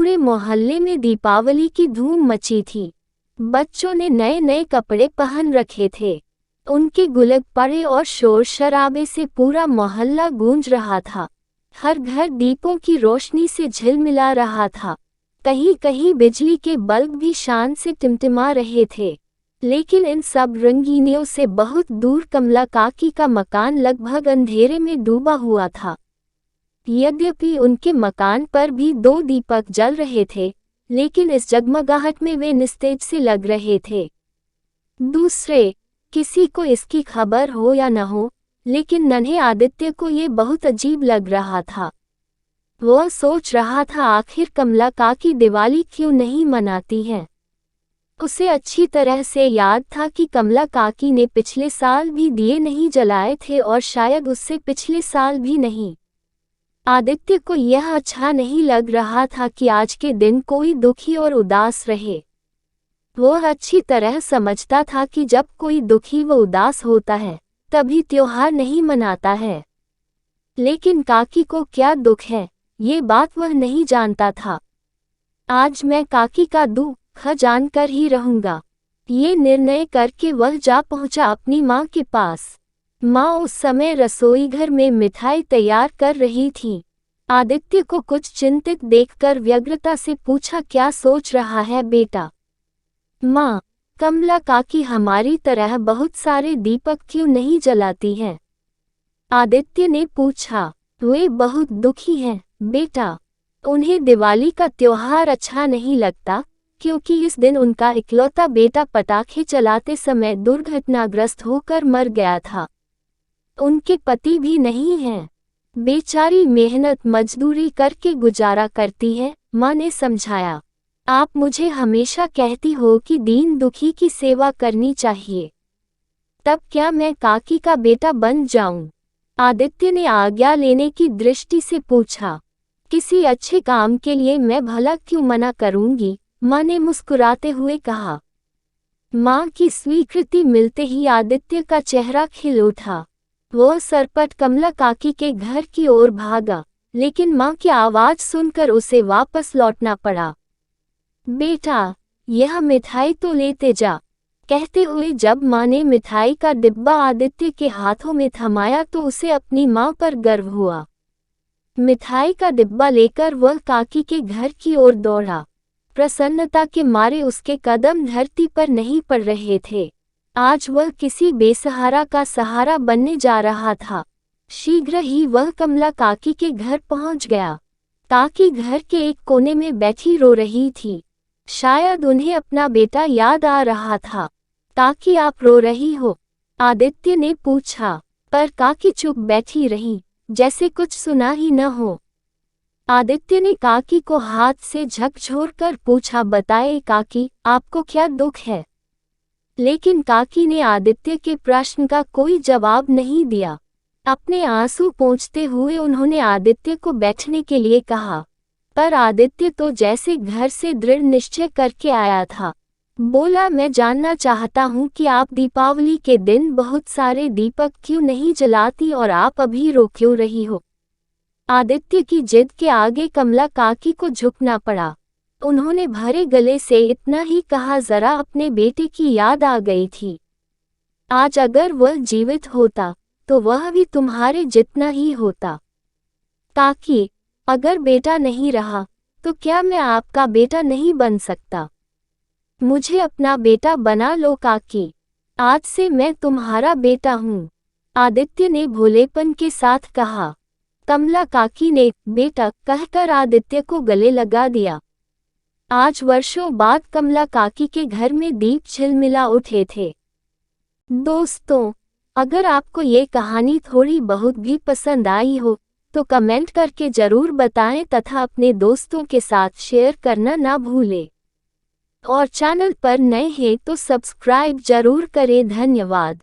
पूरे मोहल्ले में दीपावली की धूम मची थी। बच्चों ने नए नए कपड़े पहन रखे थे। उनके गुलक पड़े और शोर शराबे से पूरा मोहल्ला गूंज रहा था। हर घर दीपों की रोशनी से झिलमिला रहा था। कहीं कहीं बिजली के बल्ब भी शान से टिमटिमा रहे थे। लेकिन इन सब रंगीनियों से बहुत दूर कमला काकी का मकान लगभग अंधेरे में डूबा हुआ था। यद्यपि उनके मकान पर भी 2 दीपक जल रहे थे, लेकिन इस जगमगाहट में वे निस्तेज से लग रहे थे। दूसरे किसी को इसकी खबर हो या न हो, लेकिन नन्हे आदित्य को ये बहुत अजीब लग रहा था। वह सोच रहा था आखिर कमला काकी दिवाली क्यों नहीं मनाती हैं। उसे अच्छी तरह से याद था कि कमला काकी ने पिछले साल भी दिए नहीं जलाए थे और शायद उससे पिछले साल भी नहीं। आदित्य को यह अच्छा नहीं लग रहा था कि आज के दिन कोई दुखी और उदास रहे। वह अच्छी तरह समझता था कि जब कोई दुखी व उदास होता है तभी त्योहार नहीं मनाता है। लेकिन काकी को क्या दुख है, ये बात वह नहीं जानता था। आज मैं काकी का दुख जानकर ही रहूंगा, ये निर्णय करके वह जा पहुंचा अपनी माँ के पास। माँ उस समय रसोईघर में मिठाई तैयार कर रही थी। आदित्य को कुछ चिंतित देखकर व्यग्रता से पूछा, क्या सोच रहा है बेटा? माँ, कमला काकी हमारी तरह बहुत सारे दीपक क्यों नहीं जलाती हैं? आदित्य ने पूछा। वे बहुत दुखी हैं बेटा। उन्हें दिवाली का त्योहार अच्छा नहीं लगता, क्योंकि इस दिन उनका इकलौता बेटा पटाखे चलाते समय दुर्घटनाग्रस्त होकर मर गया था। उनके पति भी नहीं हैं। बेचारी मेहनत मजदूरी करके गुजारा करती है, माँ ने समझाया। आप मुझे हमेशा कहती हो कि दीन दुखी की सेवा करनी चाहिए, तब क्या मैं काकी का बेटा बन जाऊं? आदित्य ने आज्ञा लेने की दृष्टि से पूछा। किसी अच्छे काम के लिए मैं भला क्यों मना करूंगी, माँ ने मुस्कुराते हुए कहा। माँ की स्वीकृति मिलते ही आदित्य का चेहरा खिल उठा। वह सरपट कमला काकी के घर की ओर भागा, लेकिन माँ की आवाज सुनकर उसे वापस लौटना पड़ा। बेटा, यह मिठाई तो लेते जा, कहते हुए जब माँ ने मिठाई का डिब्बा आदित्य के हाथों में थमाया तो उसे अपनी माँ पर गर्व हुआ। मिठाई का डिब्बा लेकर वह काकी के घर की ओर दौड़ा। प्रसन्नता के मारे उसके कदम धरती पर नहीं पड़ रहे थे। आज वह किसी बेसहारा का सहारा बनने जा रहा था। शीघ्र ही वह कमला काकी के घर पहुंच गया। काकी घर के एक कोने में बैठी रो रही थी। शायद उन्हें अपना बेटा याद आ रहा था। काकी, आप रो रही हो? आदित्य ने पूछा, पर काकी चुप बैठी रही, जैसे कुछ सुना ही न हो। आदित्य ने काकी को हाथ से झकझोरकर पूछा, बताए काकी, आपको क्या दुख है? लेकिन काकी ने आदित्य के प्रश्न का कोई जवाब नहीं दिया। अपने आंसू पोंछते हुए उन्होंने आदित्य को बैठने के लिए कहा, पर आदित्य तो जैसे घर से दृढ़ निश्चय करके आया था। बोला, मैं जानना चाहता हूँ कि आप दीपावली के दिन बहुत सारे दीपक क्यों नहीं जलाती और आप अभी रो क्यों रही हो? आदित्य की जिद के आगे कमला काकी को झुकना पड़ा। उन्होंने भरे गले से इतना ही कहा, जरा अपने बेटे की याद आ गई थी। आज अगर वह जीवित होता तो वह भी तुम्हारे जितना ही होता। काकी, अगर बेटा नहीं रहा तो क्या मैं आपका बेटा नहीं बन सकता? मुझे अपना बेटा बना लो काकी, आज से मैं तुम्हारा बेटा हूँ, आदित्य ने भोलेपन के साथ कहा। कमला काकी ने बेटा कहकर आदित्य को गले लगा दिया। आज वर्षों बाद कमला काकी के घर में दीप झिलमिला उठे थे। दोस्तों, अगर आपको ये कहानी थोड़ी बहुत भी पसंद आई हो तो कमेंट करके जरूर बताएं तथा अपने दोस्तों के साथ शेयर करना ना भूलें। और चैनल पर नए हैं तो सब्सक्राइब जरूर करें। धन्यवाद।